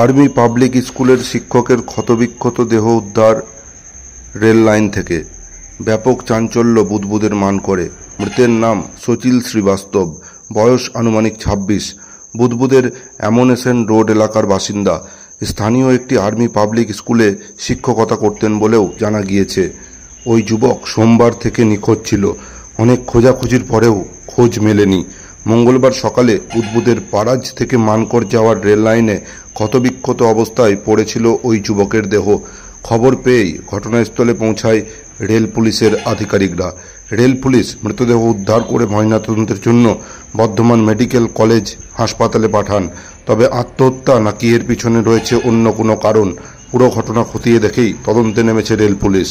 Army public স্কুলের শিক্ষকের ক্ষতবিক্ষত দেহ উদ্ধার রেল লাইন থেকে। ব্যাপক চাঞ্চল্য বুদবুদের মানকড়ে। মৃতের নাম সচিল শ্রীবাস্তব, বয়স আনুমানিক 26, বুদবুদের অ্যামোনেশন রোড এলাকার বাসিন্দা। স্থানীয় একটি আর্মি পাবলিক স্কুলে শিক্ষকতা করতেন বলেও জানা গিয়েছে। ওই যুবক সোমবার থেকে নিখোঁজ ছিল। অনেক খোঁজাখুঁজির পরেও খোঁজ মেলেনি। মঙ্গলবার সকালে বুদবুদের পারাজ থেকে মানকড় যাওয়ার রেল লাইনে ক্ষতবিক্ষত অবস্থায় পড়েছিল ওই যুবকের দেহ। খবর পেয়েই ঘটনাস্থলে পৌঁছায় রেল পুলিশের আধিকারিকরা। রেল পুলিশ মৃতদেহ উদ্ধার করে ময়নাতদন্তের জন্য বর্ধমান মেডিকেল কলেজ হাসপাতালে পাঠান। তবে আত্মহত্যা নাকি এর পিছনে রয়েছে অন্য কোনো কারণ, পুরো ঘটনা খতিয়ে দেখেই তদন্তে নেমেছে রেল পুলিশ।